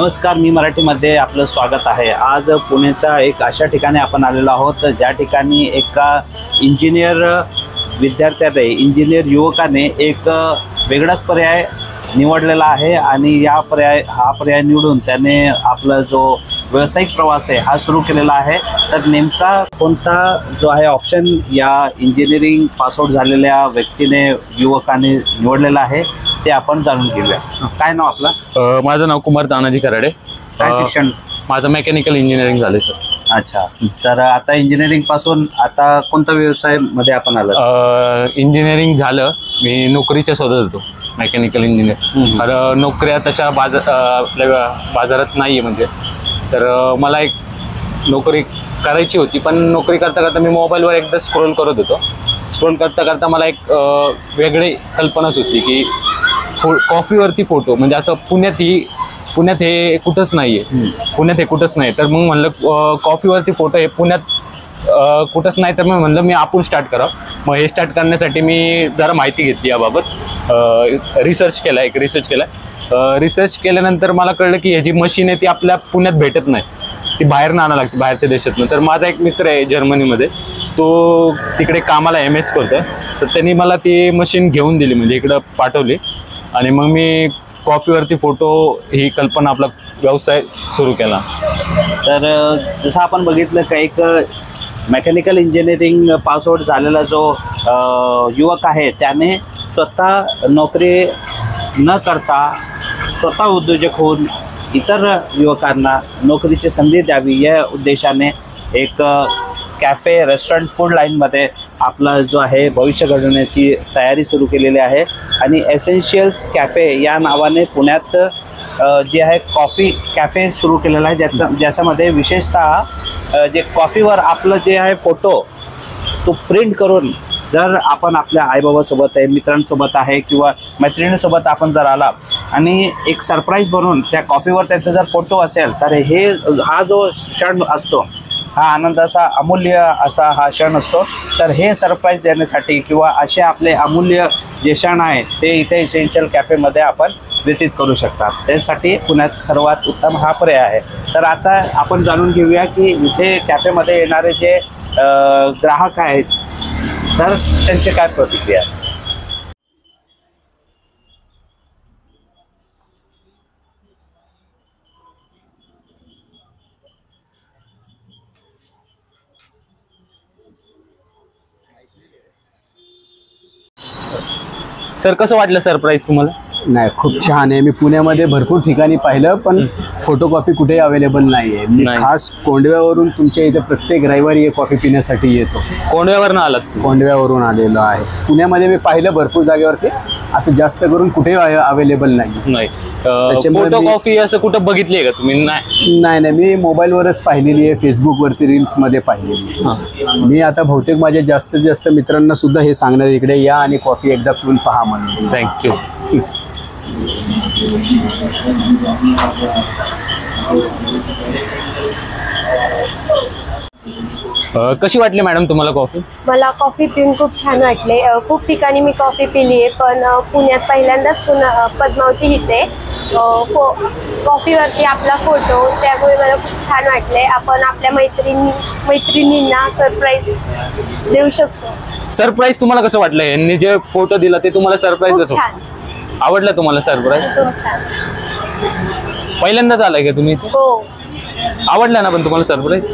नमस्कार, मी मराठीमध्ये आपलं स्वागत आहे। आज पुण्याच्या एक अशा ठिकाणी आपण आलेलो आहोत ज्या ठिकाणी एका इंजिनियर विद्यार्थ्याने, इंजिनियर युवकाने एक वेगळाच पर्याय निवडलेला आहे आणि हा पर्याय निवडून त्याने आपला जो व्यावसायिक प्रवास आहे हा सुरू केलेला आहे। तर नेमका कोणता जो आहे ऑप्शन या इंजिनिअरिंग पासआउट झालेल्या व्यक्तीने, युवकाने निवडलेला आहे ते आपण जाणून घेऊया। काय नाव आपलं? माझं नाव कुमार तानाजी कराडे। काय शिक्षण? माझं मेकॅनिकल इंजिनिअरिंग झाले सर। अच्छा, तर आता इंजिनिअरिंग पासून आता कोणत्या व्यवसाय मध्ये आपण आलो? इंजिनिअरिंग झालं, मी नोकरीच्या शोधात होतो, मेकॅनिकल इंजिनियर। तर नोकऱ्या तशा आपल्या बाजारात नाही आहे म्हणजे, तर मला एक नोकरी करायची होती, पण नोकरी करता करता मी मोबाईलवर एकदा स्क्रोल करत होतो। स्क्रोल करता करता मला एक वेगळी कल्पनाच होती की कॉफीवरती फोटो, म्हणजे असं पुण्यात हे कुठंच नाही आहे, पुण्यात हे कुठंच नाही। तर मग म्हणलं कॉफीवरती फोटो हे पुण्यात कुठंच नाही, तर मग म्हणलं मी आपण स्टार्ट करावं। मग हे स्टार्ट करण्यासाठी मी जरा माहिती घेतली याबाबत, रिसर्च केला। रिसर्च केल्यानंतर मला कळलं की हे जी मशीन आहे ती आपल्या पुण्यात भेटत नाही, ती बाहेरनं आणावं लागते, बाहेरच्या देशातनं। तर माझा एक मित्र आहे जर्मनीमध्ये, तो तिकडे कामाला MS करतोय, तर त्यांनी मला ती मशीन घेऊन दिली, म्हणजे इकडं पाठवली। आणि मग मी कॉफीवरती फोटो ही कल्पना, आपला व्यवसाय सुरू केला। तर जसं आपण बघितलं का एक मेकॅनिकल इंजिनिअरिंग पासआउट झालेला जो युवक आहे त्याने स्वतः नोकरी न करता स्वतः उद्योजक होऊन इतर युवकांना नोकरीची संधी द्यावी या उद्देशाने एक कॅफे, रेस्टॉरंट, फूड लाईनमध्ये आपला जो आहे भविष्य घडवण्याची तयारी सुरू केलेली आहे। आणि एसेन्शियल्स कॅफे या नावाने पुण्यात जे आहे कॉफी कॅफे सुरू केलेला आहे, ज्याच्यामध्ये विशेषतः जे कॉफीवर आपलं जे आहे फोटो तो प्रिंट करून, जर आपण आपल्या आईबाबासोबत आहे, मित्रांसोबत आहे किंवा मैत्रिणीसोबत आपण जर आला आणि एक सरप्राईज बनवून त्या कॉफीवर त्यांचा जर फोटो असेल, तर हा जो क्षण असतो, हा आनंदाचा अमूल्य असा हा क्षण असतो। तर हे सरप्राईज देण्यासाठी किंवा असे आपले अमूल्य जे क्षण आहे ते इथे इसेन्शियल कॅफेमध्ये आपण व्यतीत करू शकतात। त्यासाठी पुण्यात सर्वात उत्तम हा पर्याय आहे। तर आता आपण जाणून घेऊया की इथे कॅफेमध्ये येणारे जे ग्राहक आहेत तर त्यांची काय प्रतिक्रिया आहे। सर, कसं वाटलं सरप्राईज तुम्हाला? नाही, खूप छान आहे। मी पुण्यामध्ये भरपूर ठिकाणी पाहिलं, पण फोटोकॉपी कुठेही अवेलेबल नाही आहे। मी खास कोंडव्यावरून तुमच्या इथे प्रत्येक रविवारी एक कॉफी पिण्यासाठी येतो। कोंडव्यावरून आलात? कोंडव्यावरून आलेलो आहे। पुण्यामध्ये मी पाहिलं भरपूर जागेवरती, असं जास्त करून कुठेही अवेलेबल नाही। फोटो कॉफी असं कुठं बघितली आहे का तुम्ही? नाही, मी मोबाईलवरच पाहिलेली आहे, फेसबुकवरती रील्समध्ये पाहिलेली आहे। मी आता बहुतेक माझ्या जास्तीत जास्त मित्रांना सुद्धा हे सांगणार, इकडे या आणि कॉफी एकदा पिऊन पहा म्हणून। थँक्यू। कशी वाटली मॅडम तुम्हाला कॉफी? मला कॉफी पिऊन खूप छान वाटले। खूप ठिकाणी मी कॉफी पिली आहे, पण पुण्यात पहिल्यांदाच पद्मावती इथे कॉफीवरती आपला फोटो, त्यामुळे मला खूप छान वाटले। आपण आपल्या मैत्रिणींना सरप्राईज देऊ शकतो। सरप्राईज तुम्हाला कसं वाटलं? यांनी जे फोटो दिला ते तुम्हाला सरप्राईज कसं आवडलं? तुम्हाला सरप्राईज पहिल्यांदाच आलाय का तुम्ही? हो। आवडलं ना पण तुम्हाला सरप्राईज?